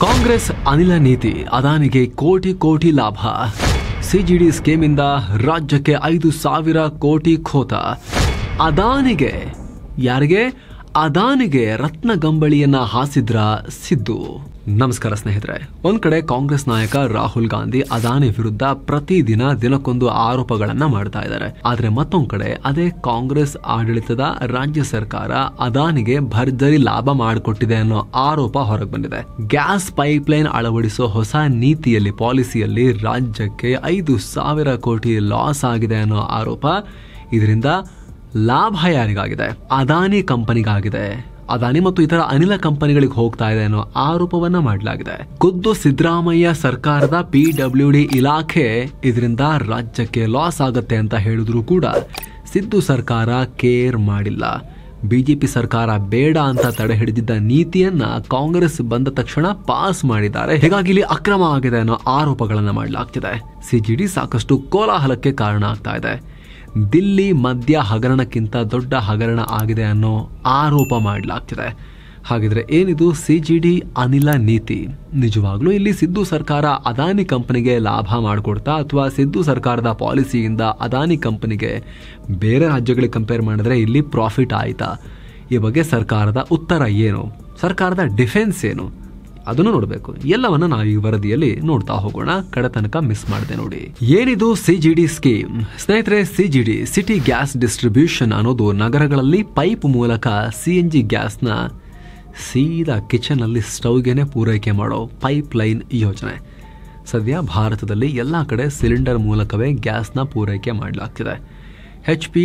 ಕಾಂಗ್ರೆಸ್ ಅನಿಲ ನೀತಿ, ಅದಾನಿಗೆ ಕೋಟಿ ಕೋಟಿ ಲಾಭ. ಸಿಜಿಡಿ ಸ್ಕೀಮಿಂದ ರಾಜ್ಯಕ್ಕೆ 5,000 ಕೋಟಿ ಖೋತ. ಅದಾನಿಗೆ ಯಾರಿಗೆ? ಅದಾನಿಗೆ ರತ್ನಗಂಬಳಿಯನ್ನ ಹಾಸಿದ್ರ ಸಿದ್ದು. ನಮಸ್ಕಾರ ಸ್ನೇಹಿತರೆ. ಒಂದ್ ಕಡೆ ಕಾಂಗ್ರೆಸ್ ನಾಯಕ ರಾಹುಲ್ ಗಾಂಧಿ ಅದಾನಿ ವಿರುದ್ಧ ಪ್ರತಿದಿನ ದಿನಕ್ಕೊಂದು ಆರೋಪಗಳನ್ನ ಮಾಡ್ತಾ ಇದ್ದಾರೆ. ಆದ್ರೆ ಮತ್ತೊಂದ್ ಕಡೆ ಅದೇ ಕಾಂಗ್ರೆಸ್ ಆಡಳಿತದ ರಾಜ್ಯ ಸರ್ಕಾರ ಅದಾನಿಗೆ ಭರ್ಜರಿ ಲಾಭ ಮಾಡಿಕೊಟ್ಟಿದೆ ಅನ್ನೋ ಆರೋಪ ಹೊರಗೆ ಬಂದಿದೆ. ಗ್ಯಾಸ್ ಪೈಪ್ಲೈನ್ ಅಳವಡಿಸೋ ಹೊಸ ನೀತಿಯಲ್ಲಿ, ಪಾಲಿಸಿಯಲ್ಲಿ ರಾಜ್ಯಕ್ಕೆ 5,000 ಕೋಟಿ ಲಾಸ್ ಆಗಿದೆ ಅನ್ನೋ ಆರೋಪ. ಇದರಿಂದ ಲಾಭ ಯಾರಿಗಾಗಿದೆ? ಅದಾನಿ ಕಂಪನಿಗಾಗಿದೆ. ಅದಾನಿ ಮತ್ತು ಇತರ ಅನಿಲ ಕಂಪನಿಗಳಿಗೆ ಹೋಗ್ತಾ ಇದೆ ಅನ್ನೋ ಆರೋಪವನ್ನ ಮಾಡಲಾಗಿದೆ. ಖುದ್ದು ಸಿದ್ದರಾಮಯ್ಯ ಸರ್ಕಾರದ PWD ಇಲಾಖೆ ಇದರಿಂದ ರಾಜ್ಯಕ್ಕೆ ಲಾಸ್ ಆಗತ್ತೆ ಅಂತ ಹೇಳಿದ್ರು ಕೂಡ ಸಿದ್ದು ಸರ್ಕಾರ ಕೇರ್ ಮಾಡಿಲ್ಲ. ಬಿಜೆಪಿ ಸರ್ಕಾರ ಬೇಡ ಅಂತ ತಡೆ ಹಿಡಿದಿದ್ದ ನೀತಿಯನ್ನ ಕಾಂಗ್ರೆಸ್ ಬಂದ ತಕ್ಷಣ ಪಾಸ್ ಮಾಡಿದ್ದಾರೆ. ಹೀಗಾಗಿ ಇಲ್ಲಿ ಅಕ್ರಮ ಆಗಿದೆ ಅನ್ನೋ ಆರೋಪಗಳನ್ನ ಮಾಡಲಾಗ್ತಿದೆ. ಸಿಜಿಡಿ ಸಾಕಷ್ಟು ಕೋಲಾಹಲಕ್ಕೆ ಕಾರಣ ಆಗ್ತಾ ಇದೆ. ದಿಲ್ಲಿ ಮದ್ಯ ಹಗರಣಕ್ಕಿಂತ ದೊಡ್ಡ ಹಗರಣ ಆಗಿದೆ ಅನ್ನೋ ಆರೋಪ ಮಾಡಲಾಗ್ತಿದೆ. ಹಾಗಿದ್ರೆ ಏನಿದು ಸಿಜಿಡಿ ಅನಿಲ ನೀತಿ? ನಿಜವಾಗ್ಲೂ ಇಲ್ಲಿ ಸಿದ್ದು ಸರ್ಕಾರ ಅದಾನಿ ಕಂಪನಿಗೆ ಲಾಭ ಮಾಡಿಕೊಡ್ತಾ, ಅಥವಾ ಸಿದ್ದು ಸರ್ಕಾರದ ಪಾಲಿಸಿಯಿಂದ ಅದಾನಿ ಕಂಪನಿಗೆ ಬೇರೆ ರಾಜ್ಯಗಳಿಗೆ ಕಂಪೇರ್ ಮಾಡಿದ್ರೆ ಇಲ್ಲಿ ಪ್ರಾಫಿಟ್ ಆಯ್ತಾ? ಈ ಬಗ್ಗೆ ಸರ್ಕಾರದ ಉತ್ತರ ಏನು? ಸರ್ಕಾರದ ಡಿಫೆನ್ಸ್ ಏನು? ಅದನ್ನು ನೋಡಬೇಕು. ಎಲ್ಲವನ್ನ ನಾವು ಈ ವರದಿಯಲ್ಲಿ ನೋಡ್ತಾ ಹೋಗೋಣ. ಕಡೆ ತನಕ ಮಿಸ್ ಮಾಡದೆ ನೋಡಿ. ಏನಿದು ಸಿಜಿಡಿ ಸ್ಕೀಮ್? ಸ್ನೇಹಿತರೆ, ಸಿಜಿಡಿ ಸಿಟಿ ಗ್ಯಾಸ್ ಡಿಸ್ಟ್ರಿಬ್ಯೂಷನ್ ಅನ್ನೋದು ನಗರಗಳಲ್ಲಿ ಪೈಪ್ ಮೂಲಕ CNG ಗ್ಯಾಸ್ನ ಸೀದಾ ಕಿಚನ್ ಅಲ್ಲಿ ಸ್ಟವ್ಗೆನೆ ಪೂರೈಕೆ ಮಾಡೋ ಪೈಪ್ ಲೈನ್ ಯೋಜನೆ. ಸದ್ಯ ಭಾರತದಲ್ಲಿ ಎಲ್ಲಾ ಕಡೆ ಸಿಲಿಂಡರ್ ಮೂಲಕವೇ ಗ್ಯಾಸ್ನ ಪೂರೈಕೆ ಮಾಡಲಾಗ್ತಿದೆ. HP,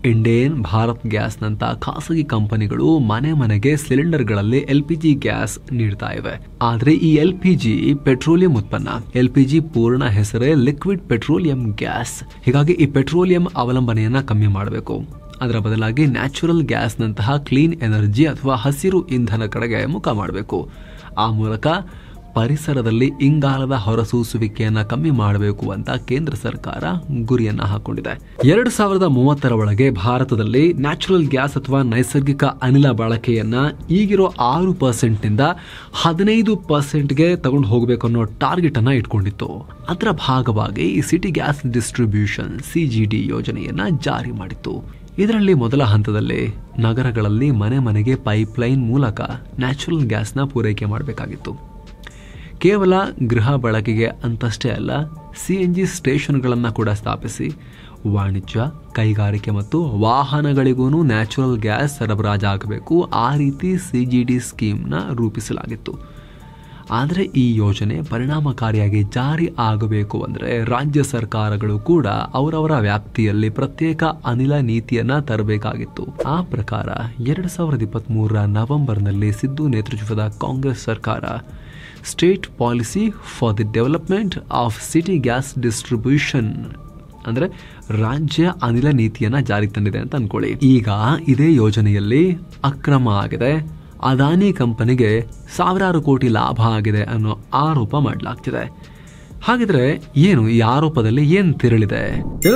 ಇಂಡೇನ್, ಭಾರತ್ ಗ್ಯಾಸ್ ನಂತ ಖಾಸಗಿ ಕಂಪನಿಗಳು ಮನೆ ಮನೆಗೆ ಸಿಲಿಂಡರ್ಗಳಲ್ಲಿ LPG ಗ್ಯಾಸ್ ನೀಡ್ತಾ ಇವೆ. ಆದ್ರೆ ಈ LPG ಪೆಟ್ರೋಲಿಯಂ ಉತ್ಪನ್ನ. LPG ಪೂರ್ಣ ಹೆಸರೇ ಲಿಕ್ವಿಡ್ ಪೆಟ್ರೋಲಿಯಂ ಗ್ಯಾಸ್. ಹೀಗಾಗಿ ಈ ಪೆಟ್ರೋಲಿಯಂ ಅವಲಂಬನೆಯನ್ನ ಕಮ್ಮಿ ಮಾಡಬೇಕು. ಅದರ ಬದಲಾಗಿ ನ್ಯಾಚುರಲ್ ಗ್ಯಾಸ್ ನಂತಹ ಕ್ಲೀನ್ ಎನರ್ಜಿ ಅಥವಾ ಹಸಿರು ಇಂಧನ ಕಡೆಗೆ ಮುಖ ಮಾಡಬೇಕು. ಆ ಮೂಲಕ ಪರಿಸರದಲ್ಲಿ ಇಂಗಾಲದ ಹೊರಸೂಸುವಿಕೆಯನ್ನ ಕಮ್ಮಿ ಮಾಡಬೇಕು ಅಂತ ಕೇಂದ್ರ ಸರ್ಕಾರ ಗುರಿಯನ್ನ ಹಾಕೊಂಡಿದೆ. 2030 ಒಳಗೆ ಭಾರತದಲ್ಲಿ ನ್ಯಾಚುರಲ್ ಗ್ಯಾಸ್ ಅಥವಾ ನೈಸರ್ಗಿಕ ಅನಿಲ ಬಳಕೆಯನ್ನ ಈಗಿರೋ 6% ನಿಂದ 15%ಗೆ ತಗೊಂಡು ಹೋಗಬೇಕು ಅನ್ನೋ ಟಾರ್ಗೆಟ್ ಅನ್ನ ಇಟ್ಕೊಂಡಿತ್ತು. ಅದರ ಭಾಗವಾಗಿ ಈ ಸಿಟಿ ಗ್ಯಾಸ್ ಡಿಸ್ಟ್ರಿಬ್ಯೂಷನ್ CGD ಯೋಜನೆಯನ್ನ ಜಾರಿ ಮಾಡಿತ್ತು. ಇದರಲ್ಲಿ ಮೊದಲ ಹಂತದಲ್ಲಿ ನಗರಗಳಲ್ಲಿ ಮನೆ ಮನೆಗೆ ಪೈಪ್ಲೈನ್ ಮೂಲಕ ನ್ಯಾಚುರಲ್ ಗ್ಯಾಸ್ನ ಪೂರೈಕೆ ಮಾಡಬೇಕಾಗಿತ್ತು. ಕೇವಲ ಗೃಹ ಬಳಕೆಗೆ ಅಂತಷ್ಟೇ ಅಲ್ಲ, CNG ಸ್ಟೇಷನ್ಗಳನ್ನು ಕೂಡ ಸ್ಥಾಪಿಸಿ ವಾಣಿಜ್ಯ, ಕೈಗಾರಿಕೆ ಮತ್ತು ವಾಹನಗಳಿಗೂ ನ್ಯಾಚುರಲ್ ಗ್ಯಾಸ್ ಸರಬರಾಜಾಗಬೇಕು. ಆ ರೀತಿ CGD ಸ್ಕೀಮ್ನ ರೂಪಿಸಲಾಗಿತ್ತು. ಆದರೆ ಈ ಯೋಜನೆ ಪರಿಣಾಮಕಾರಿಯಾಗಿ ಜಾರಿ ಆಗಬೇಕು ಅಂದರೆ ರಾಜ್ಯ ಸರ್ಕಾರಗಳು ಕೂಡ ಅವರವರ ವ್ಯಾಪ್ತಿಯಲ್ಲಿ ಪ್ರತ್ಯೇಕ ಅನಿಲ ನೀತಿಯನ್ನ ತರಬೇಕಾಗಿತ್ತು. ಆ ಪ್ರಕಾರ 2023 ನವೆಂಬರ್ನಲ್ಲಿ ಸಿದ್ದು ನೇತೃತ್ವದ ಕಾಂಗ್ರೆಸ್ ಸರ್ಕಾರ state policy for the development of city gas distribution ಅಂದ್ರೆ ರಾಜ್ಯ ಅನಿಲ ನೀತಿಯನ್ನ ಜಾರಿಗೆ ತಂದಿದೆ ಅಂತ ಅನ್ಕೊಳ್ಳಿ. ಈಗ ಇದೇ ಯೋಜನೆಯಲ್ಲಿ ಅಕ್ರಮ ಆಗಿದೆ. ಅದಾನಿ ಕಂಪನಿಗೆ ಸಾವಿರಾರು ಕೋಟಿ ಲಾಭ ಆಗಿದೆ ಅನ್ನೋ ಆರೋಪ ಮಾಡಲಾಗ್ತಿದೆ. ಹಾಗಿದ್ರೆ ಏನು ಈ ಆರೋಪದಲ್ಲಿ ಏನ್ ತಿರುಳಿದೆ?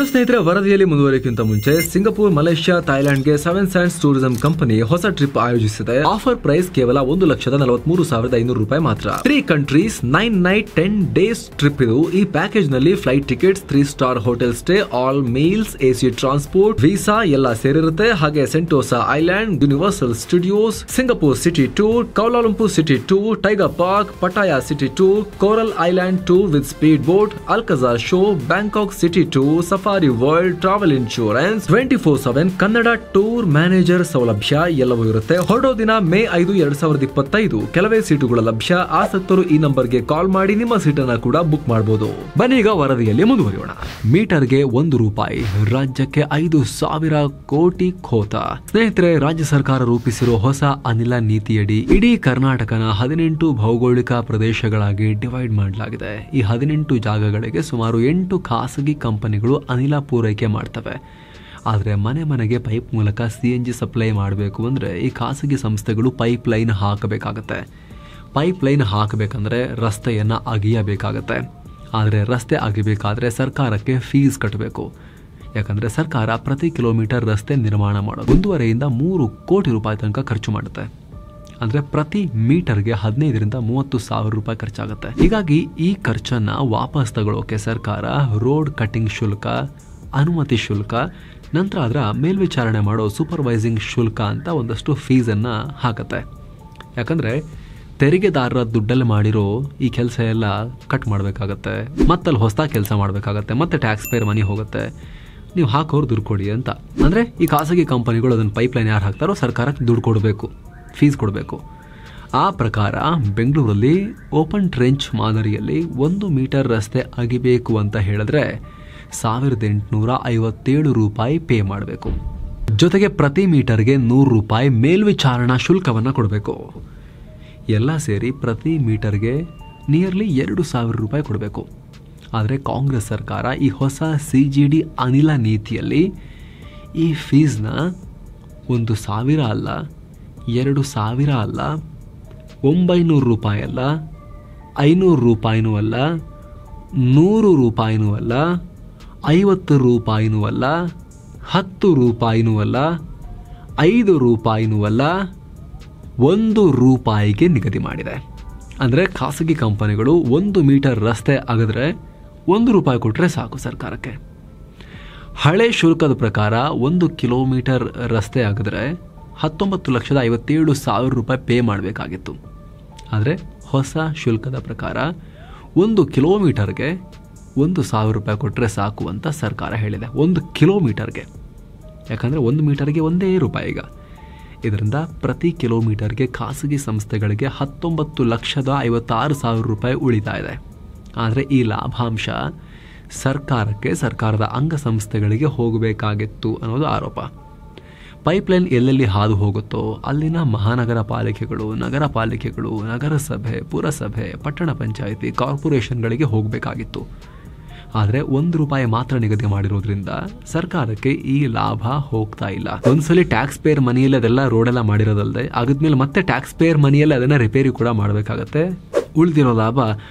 ಸ್ನೇಹಿತರೆ, ವರದಿಯಲ್ಲಿ ಮುಂದುವರಿಯಕ್ಕಿಂತ ಮುಂಚೆ ಸಿಂಗಪೂರ್, ಮಲೇಷ್ಯಾ, ಥೈಲ್ಯಾಂಡ್ಗೆ 7 Sands ಟೂರಿಸಂ ಕಂಪನಿ ಹೊಸ ಟ್ರಿಪ್ ಆಯೋಜಿಸಿದೆ. ಆಫರ್ ಪ್ರೈಸ್ ಕೇವಲ 1,43,500 ರೂಪಾಯಿ ಮಾತ್ರ. 3 ಕಂಟ್ರೀಸ್ 9 ನೈಟ್ 10 ಡೇಸ್ ಟ್ರಿಪ್ ಇದು. ಈ ಪ್ಯಾಕೇಜ್ ನಲ್ಲಿ flight tickets, 3 star hotel stay, all meals, AC transport, visa ಎಲ್ಲ ಸೇರಿರುತ್ತೆ. ಹಾಗೆ Sentosa Island, Universal Studios, Singapore city tour, Kuala Lumpur city tour, Tiger Park, Pattaya city tour, Coral Island tour with speed boat, Alcazar show, Bangkok city tour, Safari World, travel insurance, 24/7 Kannada tour manager ಸೌಲಭ್ಯ ಎಲ್ಲವೂ ಇರುತ್ತೆ. ಹೊರಡೋ ದಿನ ಮೇ 5, 2025. ಕೆಲವೇ ಸೀಟುಗಳ ಲಭ್ಯ. ಆಸಕ್ತರು ಈ ನಂಬರ್ಗೆ ಕಾಲ್ ಮಾಡಿ ನಿಮ್ಮ ಸೀಟನ್ನ ಕೂಡ ಬುಕ್ ಮಾಡಬಹುದು. ಬನ್ನಿ ಈಗ ವರದಿಯಲ್ಲಿ ಮುಂದುವರಿಯೋಣ. ಮೀಟರ್ಗೆ 1 ರೂಪಾಯಿ, ರಾಜ್ಯಕ್ಕೆ 5,000 ಕೋಟಿ ಖೋತ. ಸ್ನೇಹಿತರೆ, ರಾಜ್ಯ ಸರ್ಕಾರ ರೂಪಿಸಿರೋ ಹೊಸ ಅನಿಲ ನೀತಿಯಡಿ ಇಡೀ ಕರ್ನಾಟಕನ 18 ಭೌಗೋಳಿಕ ಪ್ರದೇಶಗಳಾಗಿ ಡಿವೈಡ್ ಮಾಡಲಾಗಿದೆ. ಈ 18 ಜಾಗಗಳಿಗೆ ಸುಮಾರು 8 ಖಾಸಗಿ ಕಂಪನಿಗಳು ಅನಿಲ ಪೂರೈಕೆ ಮಾಡ್ತವೆ. ಆದರೆ ಮನೆ ಮನೆಗೆ ಪೈಪ್ ಮೂಲಕ CNG ಸಪ್ಲೈ ಮಾಡಬೇಕು ಅಂದರೆ ಈ ಖಾಸಗಿ ಸಂಸ್ಥೆಗಳು ಪೈಪ್ ಲೈನ್ ಹಾಕಬೇಕಾಗತ್ತೆ. ಪೈಪ್ ಲೈನ್ ಹಾಕಬೇಕಂದ್ರೆ ರಸ್ತೆಯನ್ನು ಅಗಿಯಬೇಕಾಗತ್ತೆ. ಆದರೆ ರಸ್ತೆ ಅಗಿಬೇಕಾದ್ರೆ ಸರ್ಕಾರಕ್ಕೆ ಫೀಸ್ ಕಟ್ಟಬೇಕು. ಯಾಕಂದರೆ ಸರ್ಕಾರ ಪ್ರತಿ ಕಿಲೋಮೀಟರ್ ರಸ್ತೆ ನಿರ್ಮಾಣ ಮಾಡೋದು 1.5 ಇಂದ 3 ಕೋಟಿ ರೂಪಾಯಿ ತನಕ ಖರ್ಚು ಮಾಡುತ್ತೆ. ಅಂದರೆ ಪ್ರತಿ ಮೀಟರ್ಗೆ 15ರಿಂದ 30 ಸಾವಿರ ರೂಪಾಯಿ ಖರ್ಚಾಗುತ್ತೆ. ಹೀಗಾಗಿ ಈ ಖರ್ಚನ್ನು ವಾಪಸ್ ತಗೊಳ್ಳೋಕೆ ಸರ್ಕಾರ ರೋಡ್ ಕಟಿಂಗ್ ಶುಲ್ಕ, ಅನುಮತಿ ಶುಲ್ಕ, ನಂತರ ಅದರ ಮೇಲ್ವಿಚಾರಣೆ ಮಾಡೋ ಸೂಪರ್ವೈಸಿಂಗ್ ಶುಲ್ಕ ಅಂತ ಒಂದಷ್ಟು ಫೀಸನ್ನು ಹಾಕುತ್ತೆ. ಯಾಕಂದರೆ ತೆರಿಗೆದಾರರ ದುಡ್ಡಲ್ಲಿ ಮಾಡಿರೋ ಈ ಕೆಲಸ ಎಲ್ಲ ಕಟ್ ಮಾಡಬೇಕಾಗತ್ತೆ, ಮತ್ತಲ್ಲಿ ಹೊಸದಾಗಿ ಕೆಲಸ ಮಾಡಬೇಕಾಗತ್ತೆ, ಮತ್ತೆ ಟ್ಯಾಕ್ಸ್ ಪೇರ್ ಮನಿ ಹೋಗುತ್ತೆ, ನೀವು ಹಾಕೋರು ದುಡ್ಡು ಕೊಡಿ ಅಂತ. ಅಂದರೆ ಈ ಖಾಸಗಿ ಕಂಪನಿಗಳು ಅದನ್ನು ಪೈಪ್ಲೈನ್ ಯಾರು ಹಾಕ್ತಾರೋ ಸರ್ಕಾರಕ್ಕೆ ದುಡ್ಡು ಕೊಡಬೇಕು, ಫೀಸ್ ಕೊಡಬೇಕು. ಆ ಪ್ರಕಾರ ಬೆಂಗಳೂರಲ್ಲಿ ಓಪನ್ ಟ್ರೆಂಚ್ ಮಾದರಿಯಲ್ಲಿ 1 ಮೀಟರ್ ರಸ್ತೆ ಅಗಿಬೇಕು ಅಂತ ಹೇಳಿದ್ರೆ 1857 ರೂಪಾಯಿ ಪೇ ಮಾಡಬೇಕು. ಜೊತೆಗೆ ಪ್ರತಿ ಮೀಟರ್ಗೆ 100 ರೂಪಾಯಿ ಮೇಲ್ವಿಚಾರಣಾ ಶುಲ್ಕವನ್ನು ಕೊಡಬೇಕು. ಎಲ್ಲ ಸೇರಿ ಪ್ರತಿ ಮೀಟರ್ಗೆ ನಿಯರ್ಲಿ 2000 ರೂಪಾಯಿ ಕೊಡಬೇಕು. ಆದರೆ ಕಾಂಗ್ರೆಸ್ ಸರ್ಕಾರ ಈ ಹೊಸ CGD ಅನಿಲ ನೀತಿಯಲ್ಲಿ ಈ ಫೀಸ್ನ 1,000 ಅಲ್ಲ, 2,000 ಅಲ್ಲ, 900 ರೂಪಾಯಿ ಅಲ್ಲ, 500 ರೂಪಾಯಿನೂ ಅಲ್ಲ, 100 ರೂಪಾಯಿನೂ ಅಲ್ಲ, 50 ರೂಪಾಯಿನೂ ಅಲ್ಲ, 10 ರೂಪಾಯಿನೂ ಅಲ್ಲ, 5 ರೂಪಾಯಿನೂ ಅಲ್ಲ, 1 ರೂಪಾಯಿಗೆ ನಿಗದಿ ಮಾಡಿದೆ. ಅಂದರೆ ಖಾಸಗಿ ಕಂಪನಿಗಳು 1 ಮೀಟರ್ ರಸ್ತೆ ಅಗದ್ರೆ 1 ರೂಪಾಯಿ ಕೊಟ್ಟರೆ ಸಾಕು ಸರ್ಕಾರಕ್ಕೆ. ಹಳೆ ಶುಲ್ಕದ ಪ್ರಕಾರ 1 ಕಿಲೋಮೀಟರ್ ರಸ್ತೆ ಆಗಿದ್ರೆ 19,57,000 ರೂಪಾಯಿ ಪೇ ಮಾಡಬೇಕಾಗಿತ್ತು. ಆದರೆ ಹೊಸ ಶುಲ್ಕದ ಪ್ರಕಾರ 1 ಕಿಲೋಮೀಟರ್ಗೆ 1,000 ರೂಪಾಯಿ ಕೊಟ್ಟರೆ ಸಾಕು ಅಂತ ಸರ್ಕಾರ ಹೇಳಿದೆ. 1 ಕಿಲೋಮೀಟರ್ಗೆ, ಯಾಕಂದರೆ 1 ಮೀಟರ್ಗೆ 1 ರೂಪಾಯಿ. ಈಗ ಇದರಿಂದ ಪ್ರತಿ ಕಿಲೋಮೀಟರ್ಗೆ ಖಾಸಗಿ ಸಂಸ್ಥೆಗಳಿಗೆ 19,56,000 ರೂಪಾಯಿ ಉಳಿತಾ ಇದೆ. ಆದರೆ ಈ ಲಾಭಾಂಶ ಸರ್ಕಾರಕ್ಕೆ, ಸರ್ಕಾರದ ಅಂಗಸಂಸ್ಥೆಗಳಿಗೆ ಹೋಗಬೇಕಾಗಿತ್ತು ಅನ್ನೋದು ಆರೋಪ. ಪೈಪ್ಲೈನ್ ಎಲ್ಲೆಲ್ಲಿ ಹಾದು ಹೋಗುತ್ತೋ ಅಲ್ಲಿನ ಮಹಾನಗರ ಪಾಲಿಕೆಗಳು, ನಗರ ಪಾಲಿಕೆಗಳು, ನಗರಸಭೆ, ಪುರಸಭೆ, ಪಟ್ಟಣ ಪಂಚಾಯಿತಿ, ಕಾರ್ಪೊರೇಷನ್ಗಳಿಗೆ ಹೋಗಬೇಕಾಗಿತ್ತು. ಆದರೆ 1 ರೂಪಾಯಿ ಮಾತ್ರ ನಿಗದಿ ಮಾಡಿರೋದ್ರಿಂದ ಸರ್ಕಾರಕ್ಕೆ ಈ ಲಾಭ ಹೋಗ್ತಾ ಇಲ್ಲ. ಒಂದ್ಸಲಿ ಟ್ಯಾಕ್ಸ್ ಪೇರ್ ಮನಿಯಲ್ಲಿ ಅದೆಲ್ಲ ರೋಡೆಲ್ಲ ಮಾಡಿರೋದಲ್ಲದೆ ಆಗದ್ಮೇಲೆ ಮತ್ತೆ ಟ್ಯಾಕ್ಸ್ ಪೇರ್ ಮನಿಯಲ್ಲಿ ಅದನ್ನ ರಿಪೇರಿ ಕೂಡ ಮಾಡಬೇಕಾಗತ್ತೆ. ಉಳಿದಿರೋ ಲಾಭ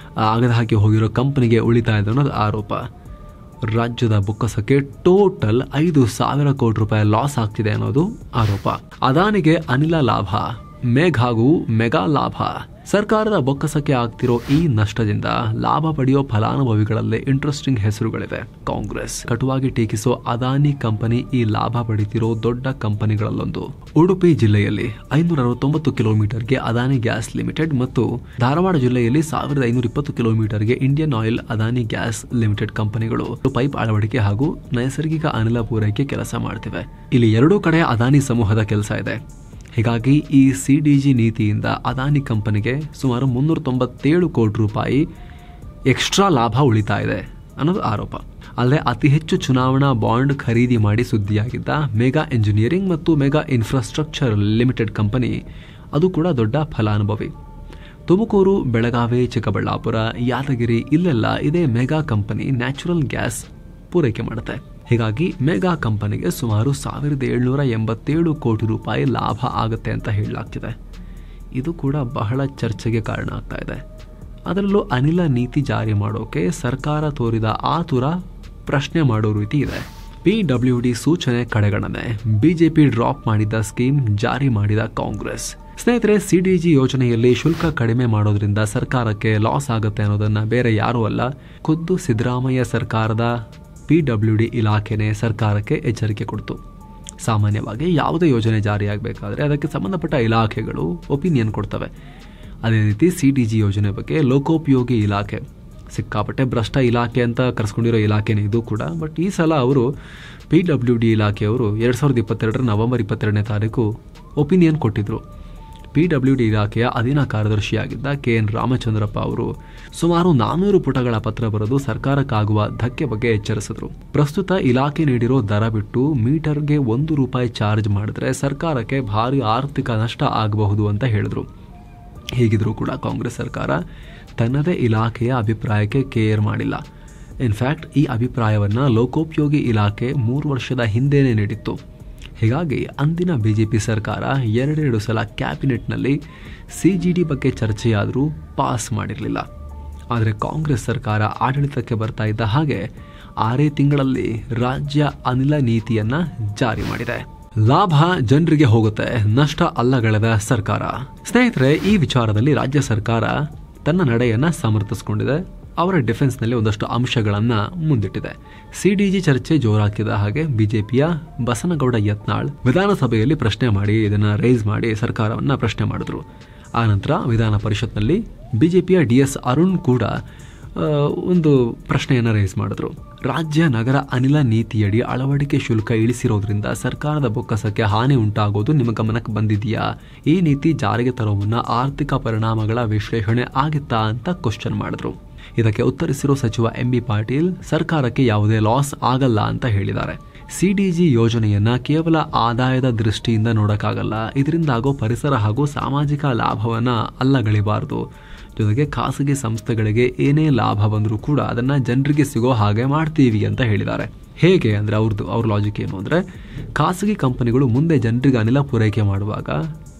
ಆಗದ ಹಾಕಿ ಹೋಗಿರೋ ಕಂಪನಿಗೆ ಉಳಿತಾ ಇದೆ ಅನ್ನೋದು ಆರೋಪ. ರಾಜ್ಯದ ಬೊಕ್ಕಸಕ್ಕೆ ಟೋಟಲ್ 5,000 ಕೋಟಿ ರೂಪಾಯಿ ಲಾಸ್ ಆಗ್ತಿದೆ ಅನ್ನೋದು ಆರೋಪ. ಅದಾನಿಗೆ ಅನಿಲ ಲಾಭ, ಮೇಘ್ ಹಾಗೂ ಮೆಗಾ ಲಾಭ. ಸರ್ಕಾರದ ಬೊಕ್ಕಸಕ್ಕೆ ಆಗ್ತಿರೋ ಈ ನಷ್ಟದಿಂದ ಲಾಭ ಪಡೆಯೋ ಫಲಾನುಭವಿಗಳಲ್ಲೇ ಇಂಟ್ರೆಸ್ಟಿಂಗ್ ಹೆಸರುಗಳಿವೆ. ಕಾಂಗ್ರೆಸ್ ಕಟುವಾಗಿ ಟೀಕಿಸೋ ಅದಾನಿ ಕಂಪನಿ ಈ ಲಾಭ ಪಡೆದಿರೋ ದೊಡ್ಡ ಕಂಪನಿಗಳಲ್ಲೊಂದು. ಉಡುಪಿ ಜಿಲ್ಲೆಯಲ್ಲಿ 569 ಕಿಲೋಮೀಟರ್ಗೆ ಅದಾನಿ ಗ್ಯಾಸ್ ಲಿಮಿಟೆಡ್ ಮತ್ತು ಧಾರವಾಡ ಜಿಲ್ಲೆಯಲ್ಲಿ 1520 ಕಿಲೋಮೀಟರ್ಗೆ Indian oil Adani gas limited ಕಂಪನಿಗಳು ಪೈಪ್ ಅಳವಡಿಕೆ ಹಾಗೂ ನೈಸರ್ಗಿಕ ಅನಿಲ ಪೂರೈಕೆ ಕೆಲಸ ಮಾಡ್ತಿವೆ. ಇಲ್ಲಿ ಎರಡೂ ಕಡೆ ಅದಾನಿ ಸಮೂಹದ ಕೆಲಸ ಇದೆ. ಹೀಗಾಗಿ ಈ CDG ನೀತಿಯಿಂದ ಅದಾನಿ ಕಂಪನಿಗೆ ಸುಮಾರು 397 ಕೋಟಿ ರೂಪಾಯಿ ಎಕ್ಸ್ಟ್ರಾ ಲಾಭ ಉಳಿತಾ ಇದೆ ಅನ್ನೋದು ಆರೋಪ. ಅಲ್ಲದೆ ಅತಿ ಹೆಚ್ಚು ಚುನಾವಣಾ ಬಾಂಡ್ ಖರೀದಿ ಮಾಡಿ ಸುದ್ದಿಯಾಗಿದ್ದ ಮೆಗಾ ಇಂಜಿನಿಯರಿಂಗ್ ಮತ್ತು ಮೆಗಾ ಇನ್ಫ್ರಾಸ್ಟ್ರಕ್ಚರ್ ಲಿಮಿಟೆಡ್ ಕಂಪನಿ ಅದು ಕೂಡ ದೊಡ್ಡ ಫಲಾನುಭವಿ. ತುಮಕೂರು, ಬೆಳಗಾವಿ, ಚಿಕ್ಕಬಳ್ಳಾಪುರ, ಯಾದಗಿರಿ ಇಲ್ಲೆಲ್ಲ ಇದೇ ಮೆಗಾ ಕಂಪನಿ ನ್ಯಾಚುರಲ್ ಗ್ಯಾಸ್ ಪೂರೈಕೆ ಮಾಡುತ್ತೆ. ಹೀಗಾಗಿ ಮೆಗಾ ಕಂಪನಿಗೆ ಸುಮಾರು 1,787 ಕೋಟಿ ರೂಪಾಯಿ ಲಾಭ ಆಗುತ್ತೆ ಅಂತ ಹೇಳಲಾಗ್ತಿದೆ. ಇದು ಕೂಡ ಬಹಳ ಚರ್ಚೆಗೆ ಕಾರಣ ಆಗ್ತಾ ಇದೆ. ಅದರಲ್ಲೂ ಅನಿಲ ನೀತಿ ಜಾರಿ ಮಾಡೋಕೆ ಸರ್ಕಾರ ತೋರಿದ ಆತುರ ಪ್ರಶ್ನೆ ಮಾಡೋ ರೀತಿ ಇದೆ. PWD ಸೂಚನೆ ಕಡೆಗಣನೆ, ಬಿಜೆಪಿ ಡ್ರಾಪ್ ಮಾಡಿದ್ದ ಸ್ಕೀಮ್ ಜಾರಿ ಮಾಡಿದ ಕಾಂಗ್ರೆಸ್. ಸ್ನೇಹಿತರೆ, CDG ಯೋಜನೆಯಲ್ಲಿ ಶುಲ್ಕ ಕಡಿಮೆ ಮಾಡೋದ್ರಿಂದ ಸರ್ಕಾರಕ್ಕೆ ಲಾಸ್ ಆಗುತ್ತೆ ಅನ್ನೋದನ್ನ ಬೇರೆ ಯಾರೂ ಅಲ್ಲ, ಖುದ್ದು ಸಿದ್ದರಾಮಯ್ಯ ಸರ್ಕಾರದ PWD ಇಲಾಖೆನೇ ಸರ್ಕಾರಕ್ಕೆ ಎಚ್ಚರಿಕೆ ಕೊಡ್ತು. ಸಾಮಾನ್ಯವಾಗಿ ಯಾವುದೇ ಯೋಜನೆ ಜಾರಿಯಾಗಬೇಕಾದ್ರೆ ಅದಕ್ಕೆ ಸಂಬಂಧಪಟ್ಟ ಇಲಾಖೆಗಳು ಒಪಿನಿಯನ್ ಕೊಡ್ತವೆ. ಅದೇ ರೀತಿ CDG ಯೋಜನೆ ಬಗ್ಗೆ ಲೋಕೋಪಯೋಗಿ ಇಲಾಖೆ, ಸಿಕ್ಕಾಪಟ್ಟೆ ಭ್ರಷ್ಟ ಇಲಾಖೆ ಅಂತ ಕರೆಸ್ಕೊಂಡಿರೋ ಇಲಾಖೆನೇ ಇದು ಕೂಡ. ಬಟ್ ಈ ಸಲ ಅವರು PWD ಇಲಾಖೆಯವರು 2022 ನವೆಂಬರ್ 22ನೇ ತಾರೀಕು ಒಪಿನಿಯನ್ ಕೊಟ್ಟಿದ್ರು. PWD ಇಲಾಖೆಯ ಅಧೀನ ಕಾರ್ಯದರ್ಶಿಯಾಗಿದ್ದ KN ರಾಮಚಂದ್ರಪ್ಪ ಅವರು ಸುಮಾರು 400 ಪುಟಗಳ ಪತ್ರ ಬರೆದು ಸರ್ಕಾರಕ್ಕಾಗುವ ಧಕ್ಕೆ ಬಗ್ಗೆ ಎಚ್ಚರಿಸಿದ್ರು. ಪ್ರಸ್ತುತ ಇಲಾಖೆ ನೀಡಿರೋ ದರ ಬಿಟ್ಟು ಮೀಟರ್ಗೆ 1 ರೂಪಾಯಿ ಚಾರ್ಜ್ ಮಾಡಿದ್ರೆ ಸರ್ಕಾರಕ್ಕೆ ಭಾರಿ ಆರ್ಥಿಕ ನಷ್ಟ ಆಗಬಹುದು ಅಂತ ಹೇಳಿದ್ರು. ಹೀಗಿದ್ರೂ ಕೂಡ ಕಾಂಗ್ರೆಸ್ ಸರ್ಕಾರ ತನ್ನದೇ ಇಲಾಖೆಯ ಅಭಿಪ್ರಾಯಕ್ಕೆ ಕೇರ್ ಮಾಡಿಲ್ಲ. ಇನ್ಫ್ಯಾಕ್ಟ್ ಈ ಅಭಿಪ್ರಾಯವನ್ನು ಲೋಕೋಪಯೋಗಿ ಇಲಾಖೆ 3 ವರ್ಷದ ಹಿಂದೆನೇ ನೀಡಿತ್ತು. ಹೀಗಾಗಿ ಅಂದಿನ BJP ಸರ್ಕಾರ 2 ಸಲ ಕ್ಯಾಬಿನೆಟ್ನಲ್ಲಿ CGD ಬಗ್ಗೆ ಚರ್ಚೆಯಾದರೂ ಪಾಸ್ ಮಾಡಿರಲಿಲ್ಲ. ಆದರೆ ಕಾಂಗ್ರೆಸ್ ಸರ್ಕಾರ ಆಡಳಿತಕ್ಕೆ ಬರ್ತಾ ಇದ್ದ ಹಾಗೆ 6 ತಿಂಗಳಲ್ಲಿ ರಾಜ್ಯ ಅನಿಲ ನೀತಿಯನ್ನು ಜಾರಿ ಮಾಡಿದೆ. ಲಾಭ ಜನರಿಗೆ ಹೋಗುತ್ತೆ, ನಷ್ಟ ಅಲ್ಲಗಳೆದ ಸರ್ಕಾರ. ಸ್ನೇಹಿತರೆ, ಈ ವಿಚಾರದಲ್ಲಿ ರಾಜ್ಯ ಸರ್ಕಾರ ತನ್ನ ನಡೆಯನ್ನ ಸಮರ್ಥಿಸಿಕೊಂಡಿದೆ. ಅವರ ಡಿಫೆನ್ಸ್ ನಲ್ಲಿ ಒಂದಷ್ಟು ಅಂಶಗಳನ್ನ ಮುಂದಿಟ್ಟಿದೆ. ಸಿಡಿಜಿ ಚರ್ಚೆ ಜೋರಾಕಿದ ಹಾಗೆ ಬಿಜೆಪಿಯ ಬಸನಗೌಡ ಯತ್ನಾಳ್ ವಿಧಾನಸಭೆಯಲ್ಲಿ ಪ್ರಶ್ನೆ ಮಾಡಿ ಇದನ್ನ ರೈಸ್ ಮಾಡಿ ಸರ್ಕಾರವನ್ನ ಪ್ರಶ್ನೆ ಮಾಡಿದ್ರು. ಆ ನಂತರ ವಿಧಾನ ಪರಿಷತ್ನಲ್ಲಿ ಬಿಜೆಪಿಯ DS ಅರುಣ್ ಕೂಡ ಒಂದು ಪ್ರಶ್ನೆಯನ್ನ ರೈಸ್ ಮಾಡಿದ್ರು. ರಾಜ್ಯ ನಗರ ಅನಿಲ ನೀತಿಯಡಿ ಅಳವಡಿಕೆ ಶುಲ್ಕ ಇಳಿಸಿರೋದ್ರಿಂದ ಸರ್ಕಾರದ ಬೊಕ್ಕಸಕ್ಕೆ ಹಾನಿ ಉಂಟಾಗೋದು ನಿಮ್ಮ ಗಮನಕ್ಕೆ ಬಂದಿದೆಯಾ? ಈ ನೀತಿ ಜಾರಿಗೆ ತರೋ ಮುನ್ನ ಆರ್ಥಿಕ ಪರಿಣಾಮಗಳ ವಿಶ್ಲೇಷಣೆ ಆಗಿತ್ತಾ ಅಂತ ಕ್ವಶನ್ ಮಾಡಿದ್ರು. ಇದಕ್ಕೆ ಉತ್ತರಿಸಿರೋ ಸಚಿವ MB ಪಾಟೀಲ್ ಸರ್ಕಾರಕ್ಕೆ ಯಾವುದೇ ಲಾಸ್ ಆಗಲ್ಲ ಅಂತ ಹೇಳಿದ್ದಾರೆ. ಸಿಡಿಜಿ ಯೋಜನೆಯನ್ನ ಕೇವಲ ಆದಾಯದ ದೃಷ್ಟಿಯಿಂದ ನೋಡಕ್ಕಾಗಲ್ಲ, ಇದರಿಂದ ಆಗೋ ಪರಿಸರ ಹಾಗೂ ಸಾಮಾಜಿಕ ಲಾಭವನ್ನ ಅಲ್ಲಗಳಿಬಾರದು. ಜೊತೆಗೆ ಖಾಸಗಿ ಸಂಸ್ಥೆಗಳಿಗೆ ಏನೇ ಲಾಭ ಬಂದರೂ ಕೂಡ ಅದನ್ನ ಜನರಿಗೆ ಸಿಗೋ ಹಾಗೆ ಮಾಡ್ತೀವಿ ಅಂತ ಹೇಳಿದ್ದಾರೆ. ಹೇಗೆ ಅಂದ್ರೆ ಅವ್ರ ಲಾಜಿಕ್ ಏನು ಅಂದ್ರೆ, ಖಾಸಗಿ ಕಂಪನಿಗಳು ಮುಂದೆ ಜನರಿಗೆ ಅನಿಲ ಪೂರೈಕೆ ಮಾಡುವಾಗ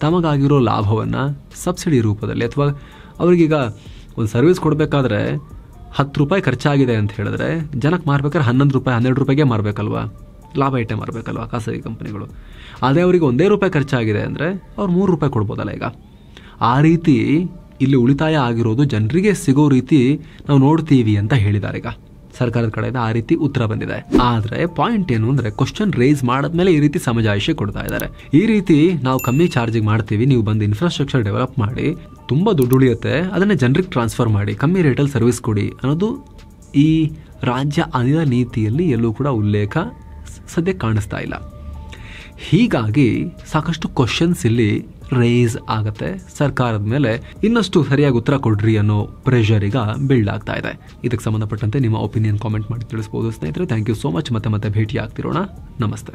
ತಮಗಾಗಿರೋ ಲಾಭವನ್ನ ಸಬ್ಸಿಡಿ ರೂಪದಲ್ಲಿ, ಅಥವಾ ಅವ್ರಿಗೀಗ ಒಂದು ಸರ್ವಿಸ್ ಕೊಡಬೇಕಾದ್ರೆ 10 ರೂಪಾಯಿ ಖರ್ಚಾಗಿದೆ ಅಂತ ಹೇಳಿದ್ರೆ ಜನಕ್ಕೆ ಮಾರ್ಬೇಕಾದ್ರೆ 11 ರೂಪಾಯಿ 12 ರೂಪಾಯಿಗೆ ಮಾರಬೇಕಲ್ವಾ, ಲಾಭ ಇಟ್ಟೆ ಮಾರಬೇಕಲ್ವಾ ಖಾಸಗಿ ಕಂಪನಿಗಳು. ಅದೇ ಅವರಿಗೆ 1 ರೂಪಾಯಿ ಖರ್ಚಾಗಿದೆ ಅಂದರೆ ಅವ್ರು 3 ರೂಪಾಯಿ ಕೊಡ್ಬೋದಲ್ಲ. ಈಗ ಆ ರೀತಿ ಇಲ್ಲಿ ಉಳಿತಾಯ ಆಗಿರೋದು ಜನರಿಗೆ ಸಿಗೋ ರೀತಿ ನಾವು ನೋಡ್ತೀವಿ ಅಂತ ಹೇಳಿದ್ದಾರೆ. ಈಗ ಸರ್ಕಾರದ ಕಡೆಯಿಂದ ಆ ರೀತಿ ಉತ್ತರ ಬಂದಿದೆ. ಆದ್ರೆ ಪಾಯಿಂಟ್ ಏನು ಅಂದ್ರೆ, ಕ್ವಶನ್ ರೈಸ್ ಮಾಡಿದ್ಮೇಲೆ ಈ ರೀತಿ ಸಮಜಾಯಿಷಿ ಕೊಡ್ತಾ ಇದ್ದಾರೆ. ಈ ರೀತಿ ನಾವು ಕಮ್ಮಿ ಚಾರ್ಜಿಗೆ ಮಾಡ್ತೀವಿ, ನೀವು ಬಂದು ಇನ್ಫ್ರಾಸ್ಟ್ರಕ್ಚರ್ ಡೆವಲಪ್ ಮಾಡಿ, ತುಂಬಾ ದುಡ್ಡು ಉಳಿಯುತ್ತೆ, ಅದನ್ನೇ ಜನರಿಗೆ ಟ್ರಾನ್ಸ್ಫರ್ ಮಾಡಿ, ಕಮ್ಮಿ ರೇಟಲ್ಲಿ ಸರ್ವಿಸ್ ಕೊಡಿ ಅನ್ನೋದು ಈ ರಾಜ್ಯ ಅನಿಲ ನೀತಿಯಲ್ಲಿ ಎಲ್ಲೂ ಕೂಡ ಉಲ್ಲೇಖ ಸದ್ಯಕ್ಕೆ ಕಾಣಿಸ್ತಾ ಇಲ್ಲ. ಹೀಗಾಗಿ ಸಾಕಷ್ಟು ಕ್ವಶನ್ಸ್ ಇಲ್ಲಿ ರೈಸ್ ಆಗತ್ತೆ. ಸರ್ಕಾರದ ಮೇಲೆ ಇನ್ನಷ್ಟು ಸರಿಯಾಗಿ ಉತ್ತರ ಕೊಡ್ರಿ ಅನ್ನೋ ಪ್ರೆಷರ್ ಈಗ ಬಿಲ್ಡ್ ಆಗ್ತಾ ಇದೆ. ಇದಕ್ಕೆ ಸಂಬಂಧಪಟ್ಟಂತೆ ನಿಮ್ಮ ಒಪಿನಿಯನ್ ಕಾಮೆಂಟ್ ಮಾಡಿ ತಿಳಿಸಬಹುದು ಸ್ನೇಹಿತರೆ. Thank you so much. ಮತ್ತೆ ಭೇಟಿ ಆಗ್ತಿರೋಣ. ನಮಸ್ತೆ.